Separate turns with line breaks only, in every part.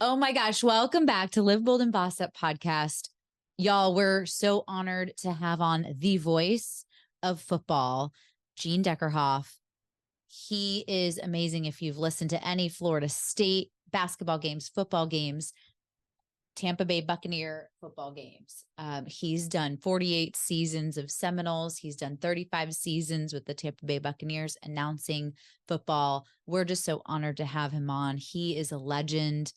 Oh my gosh. Welcome back to Live Bold and Boss Up podcast. Y'all, we're so honored to have on the voice of football, Gene Deckerhoff. He is amazing. If you've listened to any Florida State basketball games, football games, Tampa Bay Buccaneer football games. He's done 48 seasons of Seminoles. He's done 35 seasons with the Tampa Bay Buccaneers announcing football. We're just so honored to have him on. He is a legend,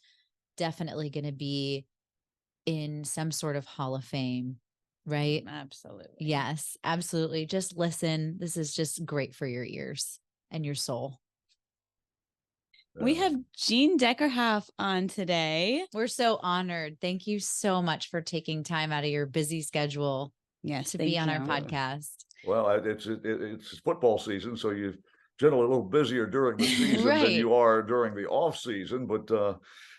definitely going to be in some sort of Hall of Fame, right?
Absolutely.
Yes, absolutely. Just listen. This is just great for your ears and your soul.
We have Gene Deckerhoff on today.
We're so honored. Thank you so much for taking time out of your busy schedule to be on our podcast.
Well, it's football season, so you're generally a little busier during the season
Right.
than you are during the off season. But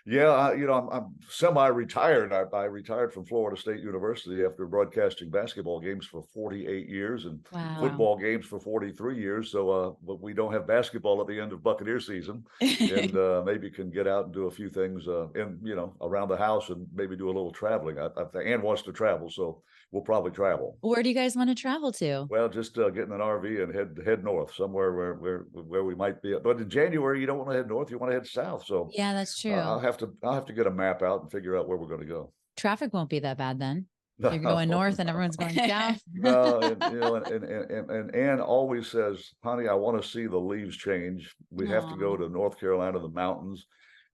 I'm semi-retired. I retired from Florida State University after broadcasting basketball games for 48 years and football games for 43 years. So, but we don't have basketball at the end of Buccaneer season, and maybe can get out and do a few things around the house and maybe do a little traveling. Ann wants to travel, so we'll probably travel.
Where do you guys want to travel to?
Well, just get in an RV and head north somewhere where we might be. But in January, you don't want to head north; you want to head south. So
yeah, that's true.
I'll have to get a map out and figure out where we're going to go.
Traffic won't be that bad then. You're going north and everyone's going south.
No, and Ann always says, "Honey, I want to see the leaves change. We have to go to North Carolina, the mountains,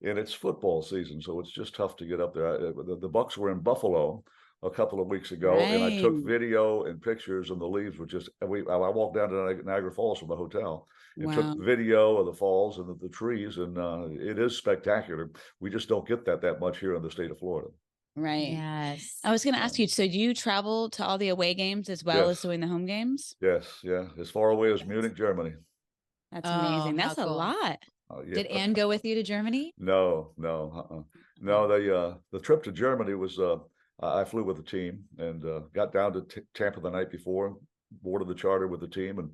and it's football season, so it's just tough to get up there." The Bucs were in Buffalo a couple of weeks ago, and I took video and pictures, and the leaves were just. I walked down to Niagara Falls from the hotel and took video of the falls and the trees, and it is spectacular. We just don't get that much here in the state of Florida.
Right.
Yes.
I was going to ask you, so do you travel to all the away games as well as doing the home games?
Yes. Yeah. As far away as Munich, Germany.
That's amazing. That's a lot.
Did Ann go with you to Germany?
No. The trip to Germany was, I flew with the team and got down to Tampa the night before, boarded the charter with the team, and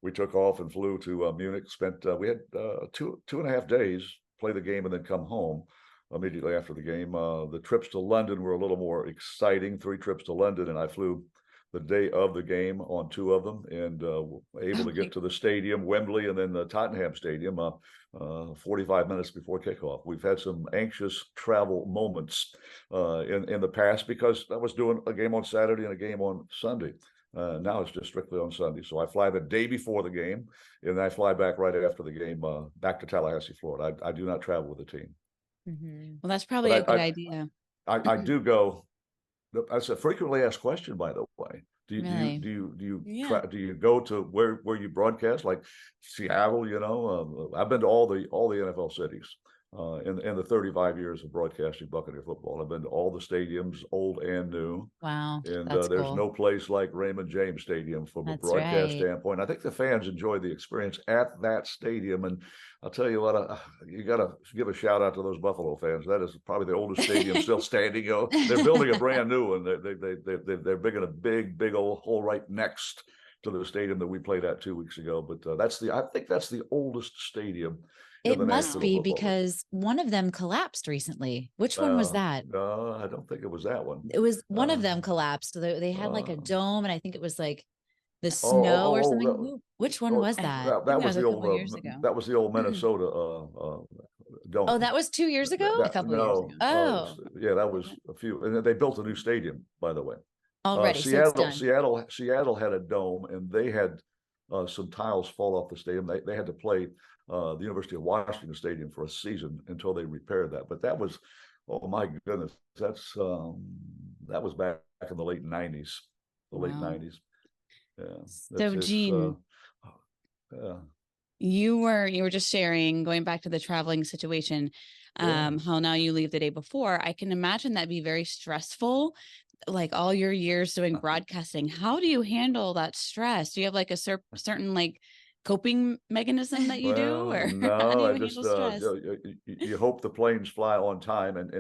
we took off and flew to Munich. We had 2.5 days, play the game, and then come home immediately after the game. The trips to London were a little more exciting. 3 trips to London, and I flew the day of the game on 2 of them, and able to get to the stadium, Wembley, and then the Tottenham Stadium 45 minutes before kickoff. We've had some anxious travel moments in the past because I was doing a game on Saturday and a game on Sunday. Now it's just strictly on Sunday. So I fly the day before the game, and then I fly back right after the game back to Tallahassee, Florida. I do not travel with the team.
Mm-hmm. Well, that's probably a good idea.
I do go. That's a frequently asked question, by the way. Do you go to where you broadcast, like Seattle? I've been to all the NFL cities in the 35 years of broadcasting Buccaneer football. I've been to all the stadiums, old and new.
Wow.
And there's no place like Raymond James Stadium from a broadcast standpoint. I think the fans enjoy the experience at that stadium. And I'll tell you what, you got to give a shout out to those Buffalo fans. That is probably the oldest stadium still standing. They're building a brand new one. They're digging a big old hole right next to the stadium that we played at 2 weeks ago. But I think that's the oldest stadium.
It must be because one of them collapsed recently. Which one was that?
No, I don't think it was that one.
It was one of them collapsed. They had like a dome, and I think it was like the snow or something. Which one was that?
That was the old years ago. That was the old Minnesota dome.
Oh, that was 2 years ago?
A couple years ago.
Oh.
That was a few. And they built a new stadium, by the way.
Already.
Seattle had a dome, and they had some tiles fall off the stadium. They had to play the University of Washington Stadium for a season until they repaired that. But that was, oh my goodness, that was back in the late 90s. Late 90s. Yeah.
So Gene, you were just sharing, going back to the traveling situation, how now you leave the day before. I can imagine that'd be very stressful, like all your years doing broadcasting. How do you handle that stress? Do you have like a certain like coping mechanism that you do, or
no,
how do you handle stress?
You hope the planes fly on time, and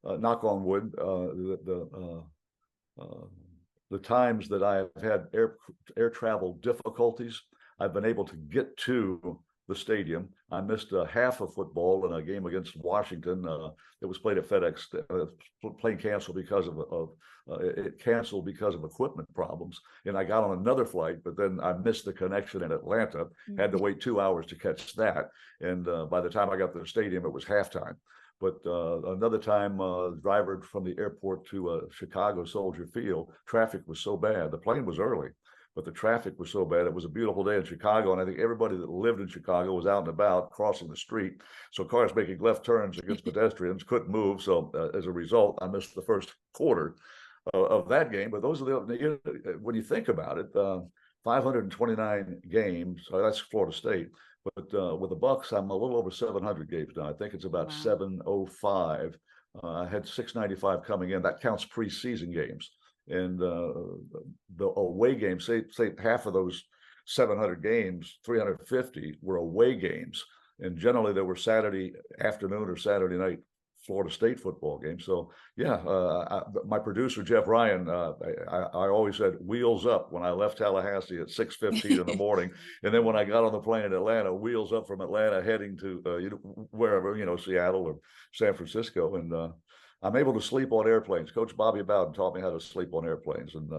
knock on wood, the times that I've had air travel difficulties, I've been able to get to the stadium. I missed half of football in a game against Washington. It was played at FedEx. Plane canceled because it canceled because of equipment problems. And I got on another flight, but then I missed the connection in Atlanta. Had to wait 2 hours to catch that. And by the time I got to the stadium, it was halftime. But another time, driver from the airport to Chicago Soldier Field, traffic was so bad. The plane was early, but the traffic was so bad. It was a beautiful day in Chicago, and I think everybody that lived in Chicago was out and about crossing the street. So cars making left turns against pedestrians couldn't move. So as a result, I missed the first quarter of that game. But those are when you think about it, 529 games. That's Florida State. But with the Bucks, I'm a little over 700 games now. I think it's about 705. I had 695 coming in. That counts preseason games. And the away games, say half of those 700 games, 350 were away games. And generally they were Saturday afternoon or Saturday night Florida State football games. So yeah, my producer, Jeff Ryan, I always said wheels up when I left Tallahassee at 6:15 in the morning. And then when I got on the plane in Atlanta, wheels up from Atlanta heading to wherever, Seattle or San Francisco. And I'm able to sleep on airplanes. Coach Bobby Bowden taught me how to sleep on airplanes. And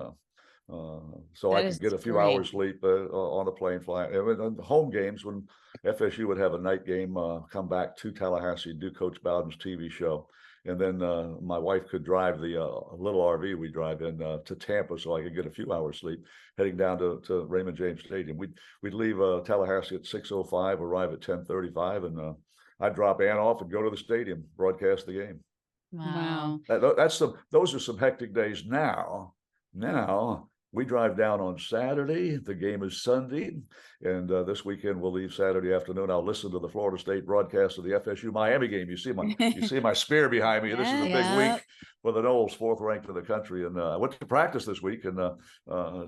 so I could get a few hours sleep on the plane flying. And home games, when FSU would have a night game, come back to Tallahassee, do Coach Bowden's TV show. And then my wife could drive the little RV we drive in to Tampa, so I could get a few hours sleep heading down to Raymond James Stadium. We'd leave Tallahassee at 6:05, arrive at 10:35, and I'd drop Ann off and go to the stadium, broadcast the game.
Wow.
Those are some hectic days now. Now we drive down on Saturday. The game is Sunday. And this weekend we'll leave Saturday afternoon. I'll listen to the Florida State broadcast of the FSU Miami game. You see my spear behind me. This is a big week for the Noles, 4th ranked in the country. And I went to practice this week and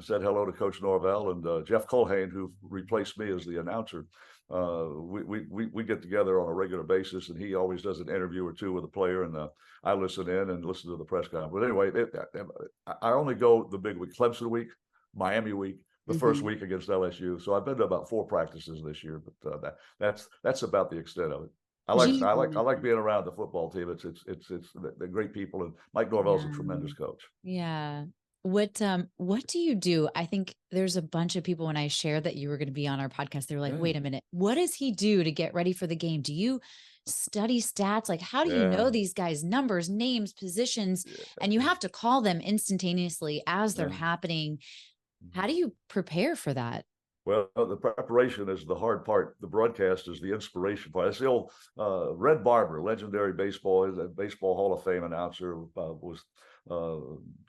said hello to Coach Norvell and Jeff Colhane, who replaced me as the announcer. We get together on a regular basis, and he always does an interview or two with a player, and I listen in and listen to the press conference. But anyway, I only go the big week: Clemson week, Miami week, the first week against LSU. So I've been to about 4 practices this year, but that's about the extent of it. I like being around the football team. It's they're great people, and Mike Norvell's a tremendous coach.
Yeah. What do you do? I think there's a bunch of people, when I shared that you were going to be on our podcast, they're like, wait a minute, what does he do to get ready for the game? Do you study stats? Like, how do you know these guys' numbers, names, positions, and you have to call them instantaneously as they're happening? How do you prepare for that?
Well, the preparation is the hard part. The broadcast is the inspiration part. It's the old Red Barber, legendary baseball Hall of Fame announcer, was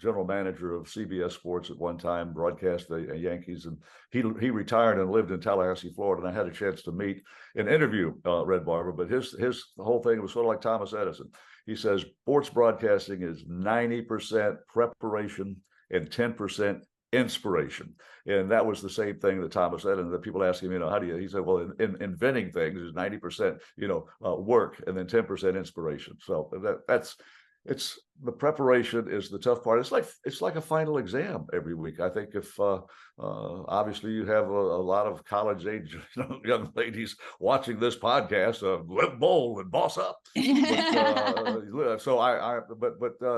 general manager of CBS Sports at one time, broadcast the Yankees, and he retired and lived in Tallahassee, Florida. And I had a chance to meet and interview Red Barber, but his whole thing was sort of like Thomas Edison. He says sports broadcasting is 90% preparation and 10% inspiration. And that was the same thing that Thomas said. And that people ask him, how do you, he said, well, in inventing things is 90%, work, and then 10% inspiration. So it's the preparation is the tough part. It's like a final exam every week. I think if obviously you have a lot of college age young ladies watching this podcast, live bold and boss up. But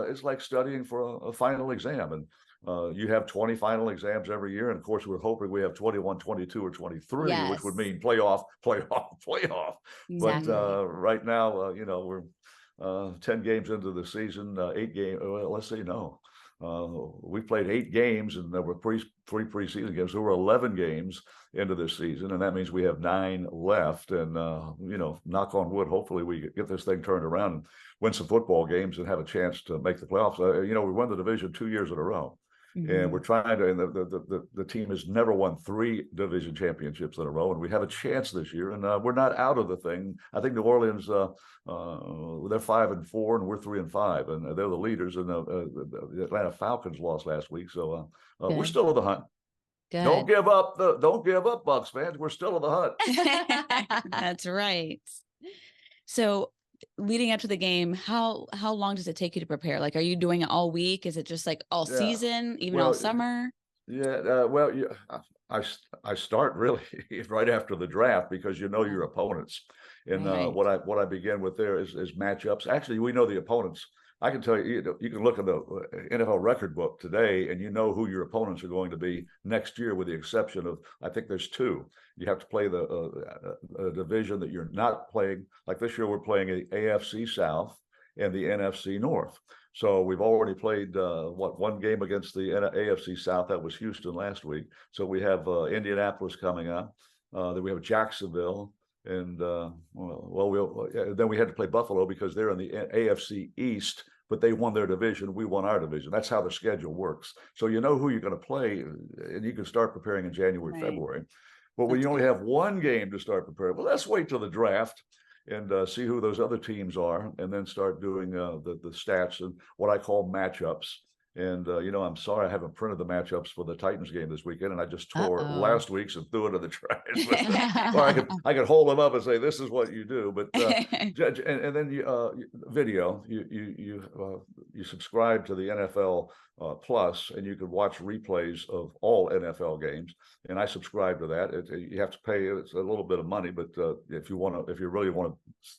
it's like studying for a final exam, and you have 20 final exams every year. And of course, we're hoping we have 21, 22, or 23, which would mean playoff. Exactly. But right now, we're 10 games into the season, 8 games. Well, let's say no. We played 8 games, and there were 3 preseason games. So we're 11 games into this season, and that means we have 9 left. And knock on wood, hopefully we get this thing turned around and win some football games and have a chance to make the playoffs. We won the division 2 years in a row. And we're trying to, and the team has never won 3 division championships in a row, and we have a chance this year, and we're not out of the thing. I think New Orleans, they're 5-4, and we're 3-5, and they're the leaders. And the Atlanta Falcons lost last week, so we're still in the hunt. Good. Don't give up, Bucs fans. We're still in the hunt.
That's right. So, leading up to the game, how long does it take you to prepare? Like, are you doing it all week? Is it just like all season, even all summer?
Yeah. I start really right after the draft because you know your opponents. And
Right.
what I begin with there is matchups. Actually, we know the opponents. I can tell you, you can look in the NFL record book today, and you know who your opponents are going to be next year, with the exception of, I think there's two. You have to play the division that you're not playing. Like this year, we're playing the AFC South and the NFC North. So we've already played one game against the AFC South. That was Houston last week. So we have Indianapolis coming up. Then we have Jacksonville, and then we had to play Buffalo because they're in the AFC East, but they won their division. We won our division. That's how the schedule works. So you know who you're going to play, and you can start preparing in January, February. But when you only have one game to start preparing, well, let's wait till the draft and see who those other teams are, and then start doing the stats and what I call matchups. And, I'm sorry I haven't printed the matchups for the Titans game this weekend, and I just tore last week's and threw it in the trash. Or I could hold them up and say, this is what you do. But and then video, you subscribe to the NFL Plus, and you can watch replays of all NFL games. And I subscribe to that. You have to pay. It's a little bit of money, but if you really want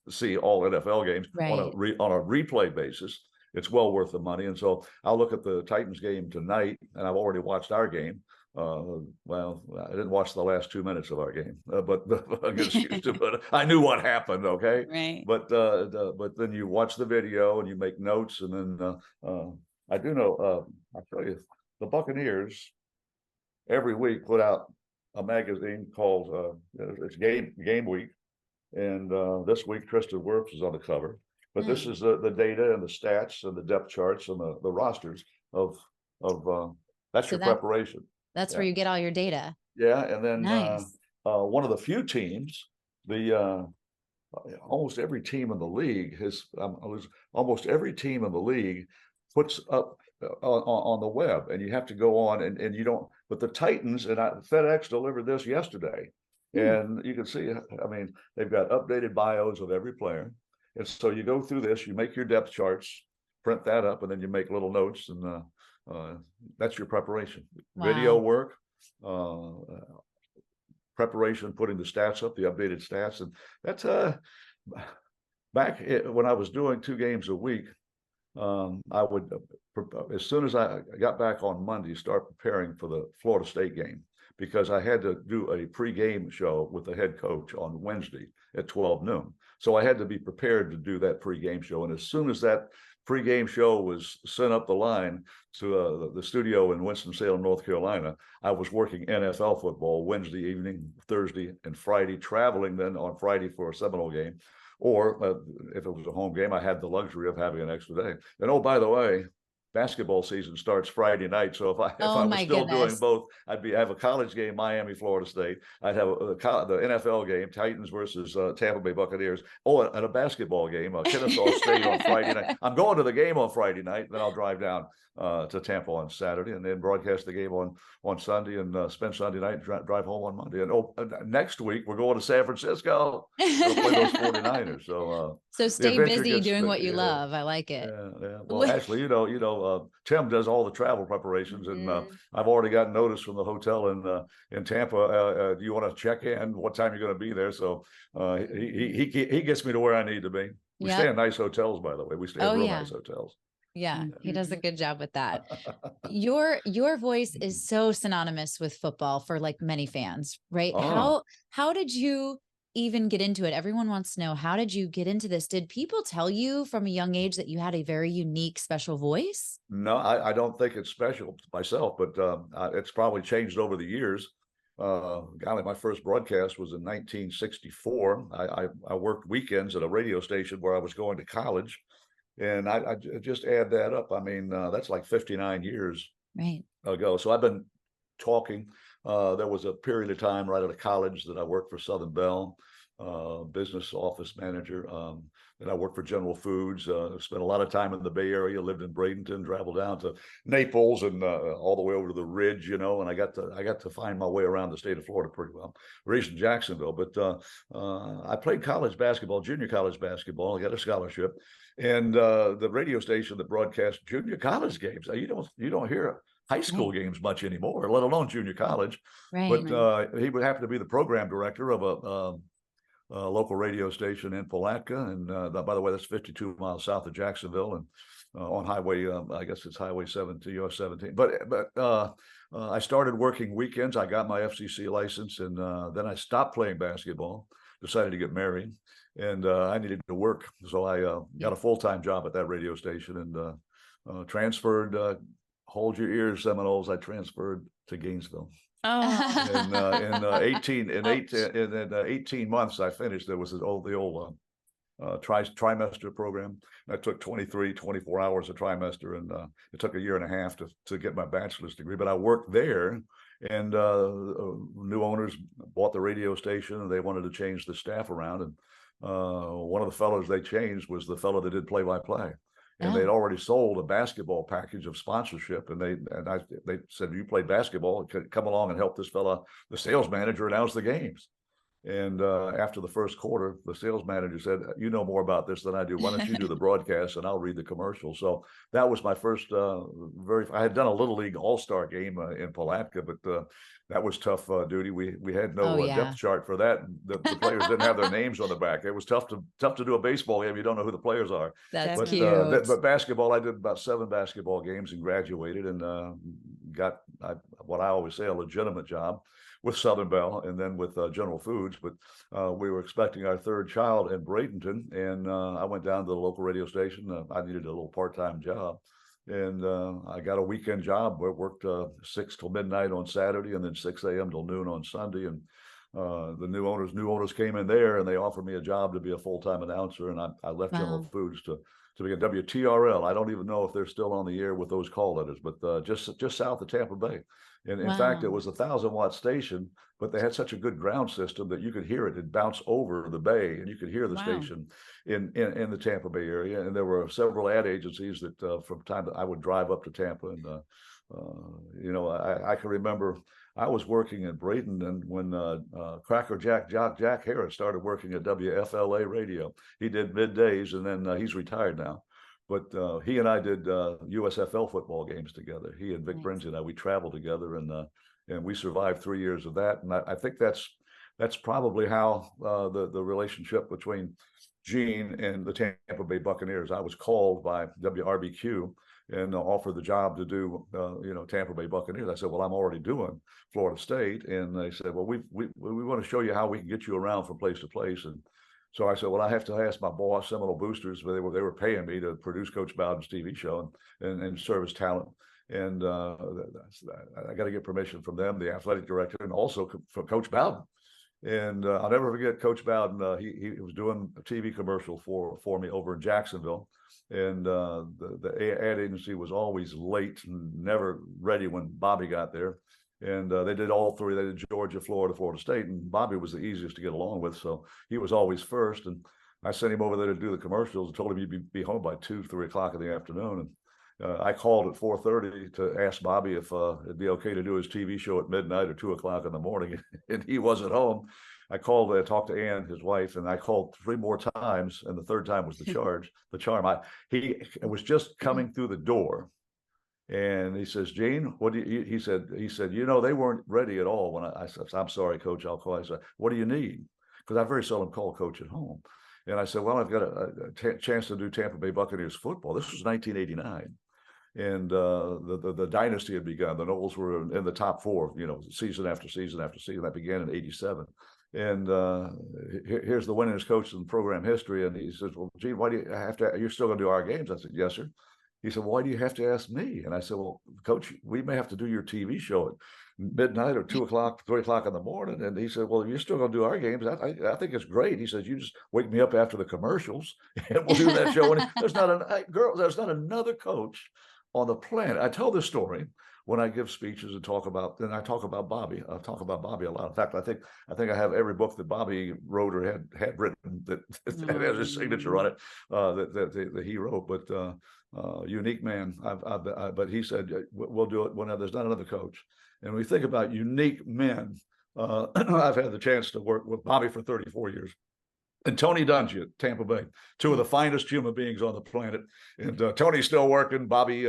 to see all NFL games on a replay basis, it's well worth the money. And so I'll look at the Titans game tonight, and I've already watched our game. Well, I didn't watch the last 2 minutes of our game, but against Houston, but I knew what happened. Okay.
Right.
But then you watch the video and you make notes. And then I do know, I'll tell you, the Buccaneers every week put out a magazine called it's Game Week. And this week, Tristan Wirfs is on the cover. But this is the data and the stats and the depth charts and the rosters of that's your preparation.
That's where you get all your data.
Yeah, and then
nice.
One of the few teams, almost every team in the league almost every team in the league puts up on the web, and you have to go on and you don't. But the Titans and FedEx delivered this yesterday, and you can see. I mean, they've got updated bios of every player. And so you go through this, you make your depth charts, print that up, and then you make little notes, and that's your preparation. Wow. Video work, preparation, putting the stats up, the updated stats. And that's back when I was doing 2 games a week, I would, as soon as I got back on Monday, start preparing for the Florida State game, because I had to do a pregame show with the head coach on Wednesday at 12 noon. So I had to be prepared to do that pregame show. And as soon as that pregame show was sent up the line to the studio in Winston-Salem, North Carolina, I was working NFL football Wednesday evening, Thursday, and Friday, traveling then on Friday for a Seminole game. Or if it was a home game, I had the luxury of having an extra day. And oh, by the way, basketball season starts Friday night. So if I was still doing both, I'd have a college game, Miami, Florida State. I'd have the NFL game, Titans versus Tampa Bay Buccaneers. Oh, and a basketball game, Kennesaw State on Friday night. I'm going to the game on Friday night. Then I'll drive down to Tampa on Saturday, and then broadcast the game on Sunday, and spend Sunday night and drive home on Monday. And next week we're going to San Francisco to play those 49ers.
So stay busy doing what you love. I like it.
Yeah. Well, actually, Tim does all the travel preparations, and I've already gotten notice from the hotel in Tampa. Do you want to check in? What time you're going to be there? So he gets me to where I need to be. We stay in nice hotels, by the way. We stay in real nice hotels.
Yeah, he does a good job with that. Your voice is so synonymous with football for like many fans, right? How did you even get into it? Everyone wants to know, how did you get into this? Did people tell you from a young age that you had a very unique, special voice?
No, I don't think it's special myself, but it's probably changed over the years. Golly, my first broadcast was in 1964. I worked weekends at a radio station where I was going to college. And I just add that up. I mean, that's like 59 years ago. So I've been talking. There was a period of time right out of college that I worked for Southern Bell, business office manager. Then I worked for General Foods. Spent a lot of time in the Bay Area. Lived in Bradenton. Traveled down to Naples and all the way over to the Ridge. And I got to find my way around the state of Florida pretty well. Raised in Jacksonville, but I played college basketball, junior college basketball. I got a scholarship. And the radio station that broadcast junior college games, you don't hear high school games much anymore, let alone junior college.
Right.
But he would happen to be the program director of a local radio station in Palatka. And by the way, that's 52 miles south of Jacksonville, and on highway, I guess it's highway 17, US 17. But I started working weekends. I got my FCC license, and then I stopped playing basketball, decided to get married, and I needed to work. So I got a full-time job at that radio station, and transferred, hold your ears, Seminoles, I transferred to Gainesville. In 18 months, I finished. There was the old trimester program. I took 24 hours a trimester, and it took a year and a half to get my bachelor's degree. But I worked there, and new owners bought the radio station, and they wanted to change the staff around. And one of the fellows they changed was the fellow that did play-by-play. And they'd already sold a basketball package of sponsorship, and they said, "You played basketball, come along and help this fella, the sales manager, announce the games." And after the first quarter, the sales manager said, "You know more about this than I do. Why don't you do the broadcast and I'll read the commercials?" So that was my first I had done a little league all-star game in Palatka, but that was tough duty. We had no depth chart for that. The players didn't have their names on the back. It was tough to do a baseball game. You don't know who the players are.
That's cute.
But basketball, I did about 7 basketball games and graduated, and got what I always say, a legitimate job with Southern Bell, and then with General Foods. But we were expecting our 3rd child in Bradenton, and I went down to the local radio station. I needed a little part-time job, and I got a weekend job where I worked 6 till midnight on Saturday, and then 6 a.m. till noon on Sunday. And the new owners came in there, and they offered me a job to be a full-time announcer, and I left General Foods to begin WTRL. I don't even know if they're still on the air with those call letters, but just south of Tampa Bay. And in fact, it was a 1,000-watt station, but they had such a good ground system that you could hear it. It'd bounce over the bay, and you could hear the station in the Tampa Bay area. And there were several ad agencies that from time to I would drive up to Tampa. And, I can remember I was working in Braden, and when Cracker Jack Harris started working at WFLA radio. He did middays, and then he's retired now. But he and I did USFL football games together. He and Vic Brinzi and I, we traveled together, and we survived 3 years of that. And I think that's probably how the relationship between Gene and the Tampa Bay Buccaneers. I was called by WRBQ and offered the job to do Tampa Bay Buccaneers. I said, "Well, I'm already doing Florida State," and they said, "Well, we want to show you how we can get you around from place to place." And so I said, "Well, I have to ask my boss, Seminole Boosters," but they were paying me to produce Coach Bowden's TV show and serve as talent. And I got to get permission from them, the athletic director, and also from Coach Bowden. And I'll never forget Coach Bowden. He was doing a TV commercial for me over in Jacksonville. And the ad agency was always late and never ready when Bobby got there. And they did all 3. They did Georgia, Florida, Florida State, and Bobby was the easiest to get along with, so he was always first. And I sent him over there to do the commercials and told him he'd be home by 2, 3 o'clock in the afternoon. And I called at 4:30 to ask Bobby if it'd be okay to do his TV show at midnight or 2 o'clock in the morning, and he wasn't home. I called, talked to Ann, his wife, and I called 3 more times, and the 3rd time was the charm. He was just coming through the door. And he says, "Gene, what do you," he said, "they weren't ready at all." When I said, "I'm sorry, Coach, I'll call." I said, "What do you need?" Because I very seldom call Coach at home. And I said, "Well, I've got a chance to do Tampa Bay Buccaneers football." This was 1989. And the dynasty had begun. The Noles were in the top 4, season after season after season. That began in 87. And here's the winningest coach in program history. And he says, "Well, Gene, why do you have to, you're still going to do our games?" I said, "Yes, sir." He said, "Why do you have to ask me?" And I said, "Well, Coach, we may have to do your TV show at midnight or 2 o'clock, 3 o'clock in the morning." And he said, "Well, you're still going to do our games. I think it's great." He says, "You just wake me up after the commercials and we'll do that show." And there's not another coach on the planet. I tell this story when I give speeches and I talk about Bobby. I talk about Bobby a lot. In fact, I think I have every book that Bobby wrote or had written that has his signature on it that he wrote. But unique man. But he said, "We'll do it when there's not another coach." And when we think about unique men, I've had the chance to work with Bobby for 34 years. and Tony Dungy at Tampa Bay, two of the finest human beings on the planet. And Tony's still working. Bobby,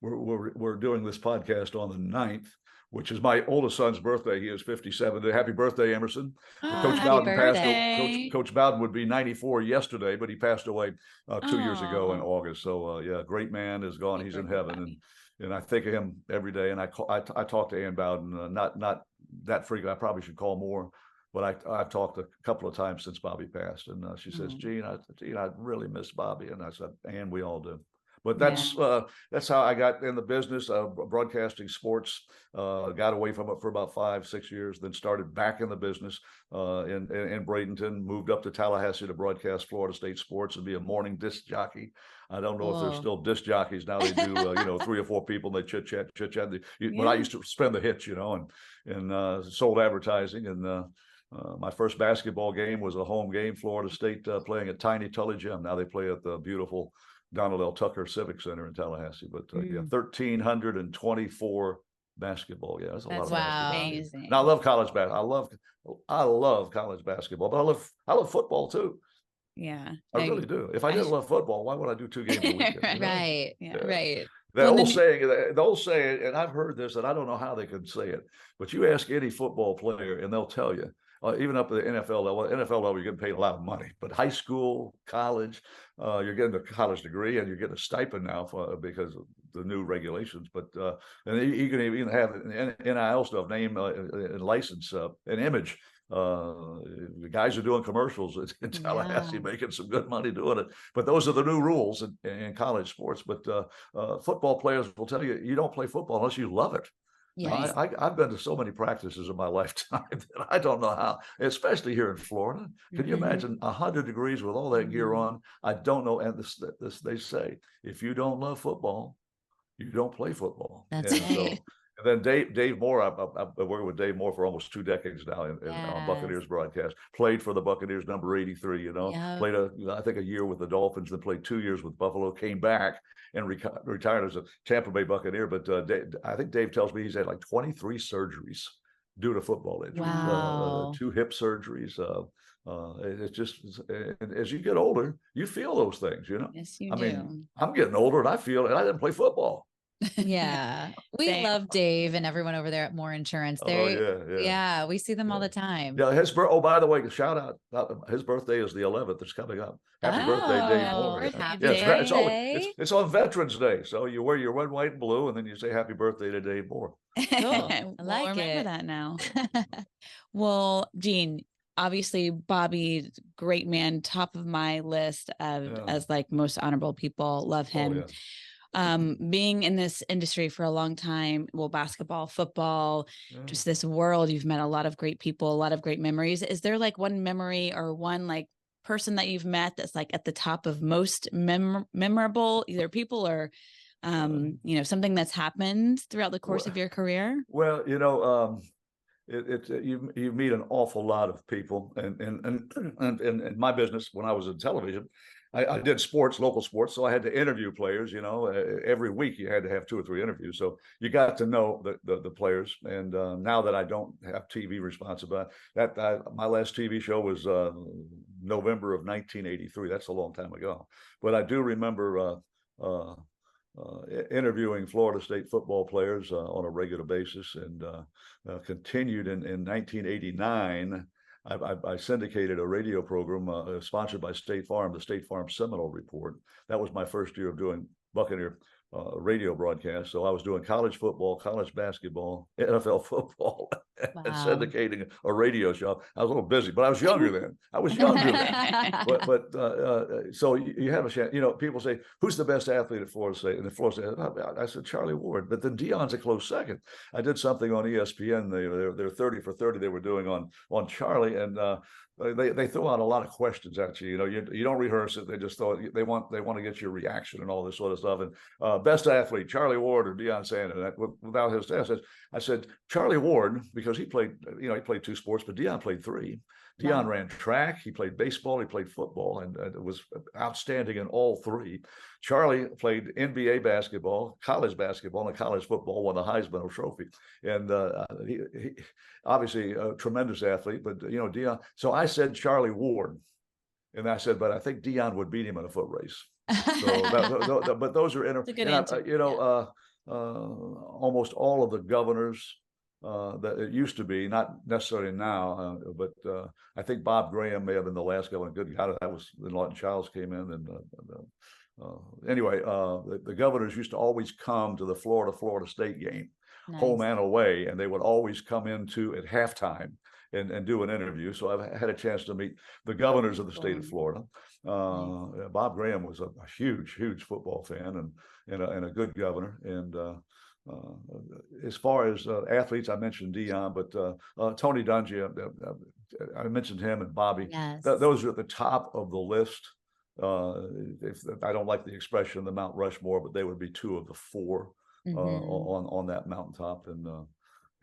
we're doing this podcast on the 9th, which is my oldest son's birthday. He is 57. Happy birthday, Emerson. Coach
happy
Bowden passed.
birthday.
Coach Bowden would be 94 yesterday, but he passed away 2 years ago in August. So yeah, great man is gone. He's in heaven, and I think of him every day. And I talk to Ann Bowden, not that frequently. I probably should call more, but I've talked a couple of times since Bobby passed, and she says, Gene, I really miss Bobby, and I said, and we all do. But that's how I got in the business of broadcasting sports. Got away from it for about 5-6 years, then started back in the business in Bradenton. Moved up to Tallahassee to broadcast Florida State sports and be a morning disc jockey. I don't know if there's still disc jockeys now. They do 3 or 4 people. And they chit chat. When I used to spin the hits, and sold advertising. And my first basketball game was a home game. Florida State playing at Tiny Tully Gym. Now they play at the beautiful Donald L. Tucker Civic Center in Tallahassee. But 1,324 basketball. Yeah, that's a lot of basketball.
Amazing.
And I love college basketball. I love college basketball, but I love football too.
Yeah,
I really do. If I didn't love football, why would I do 2 games a weekend?
Right.
Yeah. Right.
The old saying, and I've heard this, and I don't know how they can say it, but you ask any football player, and they'll tell you, even up at the NFL level, you're getting paid a lot of money. But high school, college, you're getting a college degree, and you're getting a stipend now because of the new regulations. But and you can even have NIL stuff, name and license, and image. The guys are doing commercials in Tallahassee, making some good money doing it. But those are the new rules in college sports. But football players will tell you, you don't play football unless you love it. Yes. I've been to so many practices in my lifetime that I don't know how, especially here in Florida. Can you imagine 100 degrees with all that gear on? I don't know. And this they say, if you don't love football, you don't play football.
That's right.
And then Dave Moore, I've been working with Dave Moore for almost 2 decades now on Buccaneers broadcast. Played for the Buccaneers, number 83. Played I think a year with the Dolphins, then played 2 years with Buffalo. Came back and retired as a Tampa Bay Buccaneer. But I think Dave tells me he's had like 23 surgeries due to football injuries.
Wow.
2 hip surgeries. It's just, as you get older, you feel those things.
Yes, you
do.
I
mean, I'm getting older, and I feel it. I didn't play football.
Yeah, we love Dave and everyone over there at Moore Insurance. Yeah, we see them all the time.
Yeah, by the way, shout out, his birthday is the 11th. It's coming up. Happy birthday, Dave Moore.
Happy birthday.
It's on Veterans Day, so you wear your red, white, and blue, and then you say happy birthday to Dave Moore.
Cool. I like
remember that now. Well, Gene, obviously Bobby, great man, top of my list as like most honorable people. Love him. Being in this industry for a long time, basketball, football, just this world, you've met a lot of great people, a lot of great memories. Is there like one memory or one like person that you've met that's like at the top of most memorable, either people or, something that's happened throughout the course of your career?
Well, you meet an awful lot of people, and in my business, when I was in television, I did local sports, so I had to interview players. Every week you had to have 2 or 3 interviews, so you got to know the players. And now that I don't have TV responsibility, my last TV show was November of 1983. That's a long time ago, but I do remember interviewing Florida State football players on a regular basis, and continued in 1989. I syndicated a radio program sponsored by State Farm, the State Farm Seminole Report. That was my first year of doing Buccaneer radio broadcast. So I was doing college football, college basketball, NFL football, and syndicating a radio show. I was a little busy, but I was younger then. But so you have a chance. People say, who's the best athlete at Florida State? And Florida State, I said Charlie Ward. But then Deion's a close second. I did something on ESPN. They're 30 for 30. They were doing on Charlie, and they throw out a lot of questions at you. You don't rehearse it. They just they want to get your reaction and all this sort of stuff. And best athlete, Charlie Ward or Deion Sanders. And without his test, I said Charlie Ward, because he played 2 sports, but Deion played 3. Dion
Wow.
ran track, he played baseball, he played football, and was outstanding in all three. Charlie played NBA basketball, college basketball, and college football, won the Heisman Trophy. And he obviously a tremendous athlete, but Dion. So I said Charlie Ward, and I said, but I think Dion would beat him in a foot race. So, but those are
That's a good answer.
Almost all of the governors that it used to be, not necessarily now, but I think Bob Graham may have been the last governor. Good God, that was when Lawton Childs came in. And anyway, the governors used to always come to the Florida State game,
Nice.
home and away, and they would always come into at halftime and do an interview. So I've had a chance to meet the governors of the state of Florida.
Nice.
Bob Graham was a huge football fan and a good governor. And as far as athletes, I mentioned Dion, but Tony Dungy, I mentioned him and Bobby.
Yes.
Those are at the top of the list. If I don't like the expression, the Mount Rushmore, but they would be two of the four on that mountaintop. And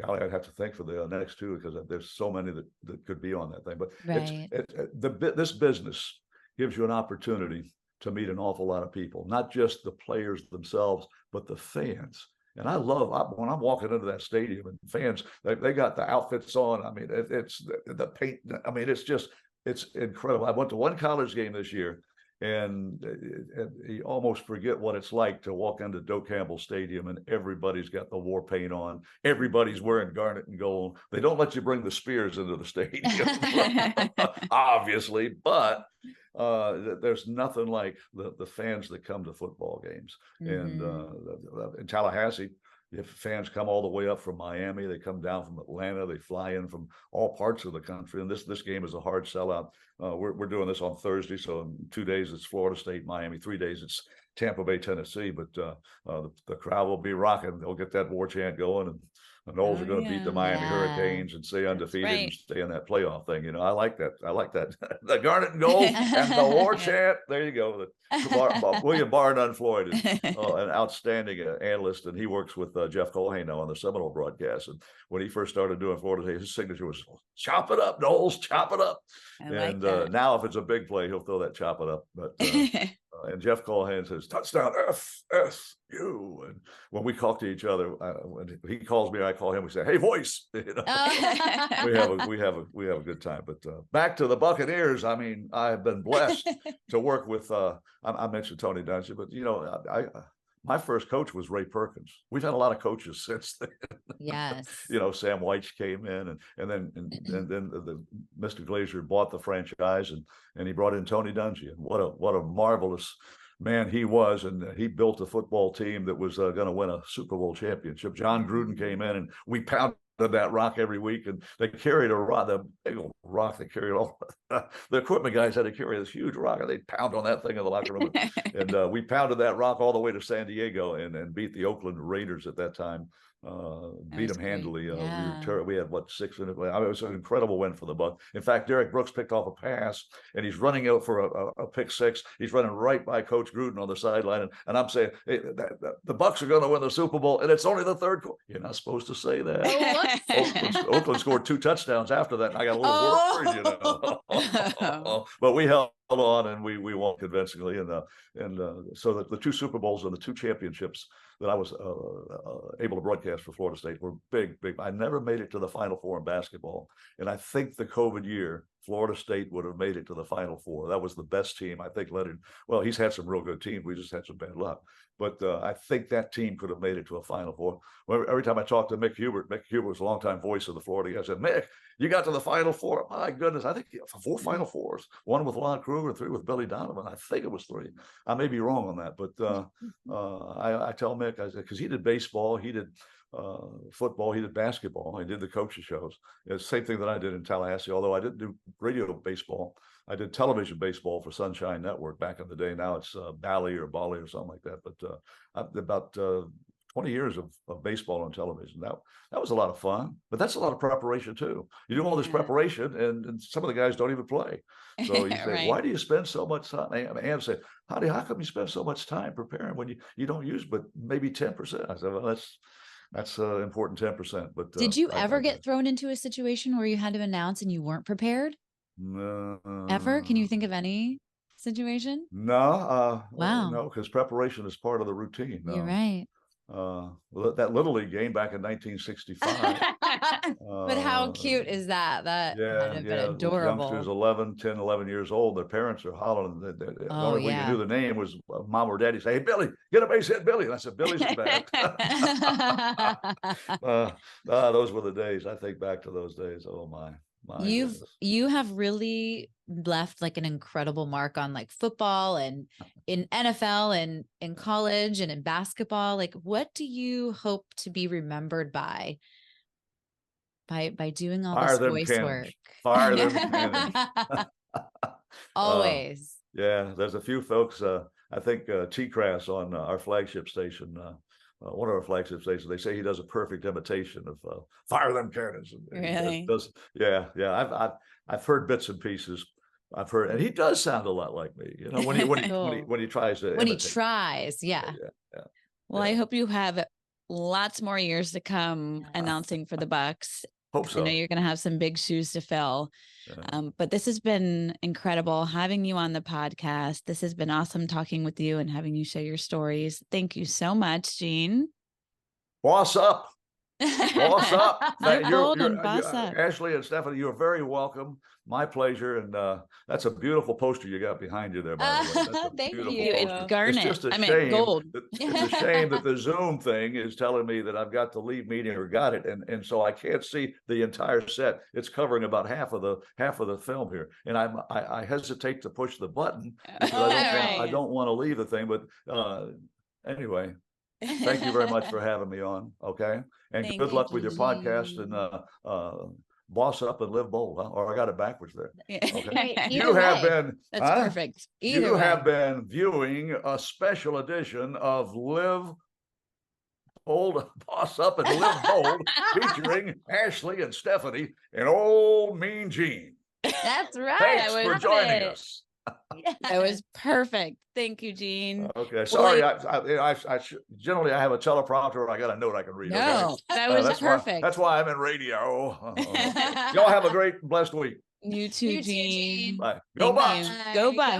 golly, I'd have to think for the next two, because there's so many that could be on that thing. But
right.
This business gives you an opportunity to meet an awful lot of people, not just the players themselves, but the fans. And I love when I'm walking into that stadium and fans, they got the outfits on. I mean, it's the paint. I mean, it's incredible. I went to one college game this year, and you almost forget what it's like to walk into Doak Campbell Stadium and everybody's got the war paint on. Everybody's wearing garnet and gold. They don't let you bring the spears into the stadium, obviously, but there's nothing like the fans that come to football games. And in Tallahassee, if fans come all the way up from Miami, they come down from Atlanta, they fly in from all parts of the country. And this game is a hard sellout. We're doing this on Thursday, so in 2 days it's Florida State, Miami. 3 days it's Tampa Bay, Tennessee. But the crowd will be rocking. They'll get that war chant going, and the Noles are going to beat the Miami Hurricanes and stay undefeated and stay in that playoff thing. I like that. I like that. The garnet and gold and the war chant. There you go. William Barnum Floyd is an outstanding analyst, and he works with Jeff Colhane now on the Seminole broadcast. And when he first started doing Florida State, his signature was "Chop it up, Noles, chop it up." Now, if it's a big play, he'll throw that "chop it up." But and Jeff Colhane says touchdown FSU. And when we talk to each other, when he calls me, I call him. We say, "Hey, voice." We have a good time. But back to the Buccaneers. I mean, I have been blessed to work with. I mentioned Tony Dungy, but my first coach was Ray Perkins. We've had a lot of coaches since then.
Yes.
Sam Weich came in, and then the Mr. Glazier bought the franchise, and he brought in Tony Dungy. And what a marvelous man he was, and he built a football team that was going to win a Super Bowl championship. John Gruden came in, and we pounded that rock every week, and they carried a rock, the big old rock they carried all. The equipment guys had to carry this huge rock, and they'd pound on that thing in the locker room. And we pounded that rock all the way to San Diego and beat the Oakland Raiders at that time. Beat them handily. We had 6 in it. I mean, it was an incredible win for the Bucs. In fact, Derek Brooks picked off a pass, and he's running out for a pick six. He's running right by Coach Gruden on the sideline, and I'm saying, hey, the Bucs are going to win the Super Bowl, and it's only the third quarter. You're not supposed to say that. Oakland scored 2 touchdowns after that, and I got a little worried, But we held on, and we won convincingly, and so the 2 Super Bowls and the 2 championships that I was able to broadcast for Florida State were big. I never made it to the Final Four in basketball, and I think the COVID year, Florida State would have made it to the Final Four. That was the best team. I think Leonard. Well, he's had some real good teams. We just had some bad luck. But I think that team could have made it to a Final Four. Well, every time I talked to Mick Hubert was a longtime voice of the Florida. I said, Mick, you got to the Final Four. My goodness, I think 4 Final Fours. 1 with Lon Kruger, 3 with Billy Donovan. I think it was 3. I may be wrong on that, but I tell Mick, I said, because he did baseball, he did football, he did basketball, he did the coaches shows. It's the same thing that I did in Tallahassee, although I didn't do radio baseball. I did television baseball for Sunshine Network back in the day. Now it's Bally or something like that. But about 20 years of baseball on television. That was a lot of fun, but that's a lot of preparation too. You do all this preparation, and some of the guys don't even play. So you say, why do you spend so much time? Ann said, how come you spend so much time preparing when you don't use but maybe 10%? I said, well, that's important 10%. But
did you ever get thrown into a situation where you had to announce and you weren't prepared? Ever? Can you think of any situation?
No.
Wow.
No, because preparation is part of the routine.
You're right.
That Little League game back in 1965.
But how cute is that? That had been adorable.
Youngsters 11 years old, their parents are hollering. The only way you knew the name was mom or daddy say, "Hey, Billy, get a base hit, Billy." And I said, "Billy's in bed." Those were the days. I think back to those days. Oh my.
You have really left like an incredible mark on like football and in NFL and in college and in basketball. Like, what do you hope to be remembered by doing all this voice work?
Fire them cannons.
Always.
Yeah, there's a few folks. I think T-Crass on our flagship station, one of our flagship stations, they say he does a perfect imitation of "Fire them cannons."
Really?
Yeah. I've heard bits and pieces. I've heard, and he does sound a lot like me. You know, when he tries to
imitate. Yeah.
Well, I hope you have lots more years to come announcing for the Bucs.
Hope so.
I know you're going to have some big shoes to fill. But this has been incredible having you on the podcast. This has been awesome talking with you and having you share your stories. Thank you so much, Gene.
Boss up. Boss up.
Boss up.
Ashley and Stephanie, you're very welcome. My pleasure. And that's a beautiful poster you got behind you there, by the way.
Thank you.
It's garnet.
It's just a shame.
Gold.
It's a shame that the Zoom thing is telling me that I've got to leave meeting or got it. And so I can't see the entire set. It's covering about half of the film here. And I hesitate to push the button because I don't want to leave the thing. But anyway, thank you very much for having me on. Okay. And good luck with your podcast and boss up and live bold. Huh? Or I got it backwards there. Okay.
That's perfect.
You have been viewing a special edition of Live Bold, Boss Up and Live Bold featuring Ashley and Stephanie and old Mean Gene.
That's right.
Thanks for joining us.
That was perfect. Thank you, Gene.
Okay, sorry. I generally I have a teleprompter. I got a note I can read.
No,
okay?
that was perfect.
That's why I'm in radio. Y'all have a great, blessed week.
You too, Gene.
Bye. Go Bucs.
Go Bucs.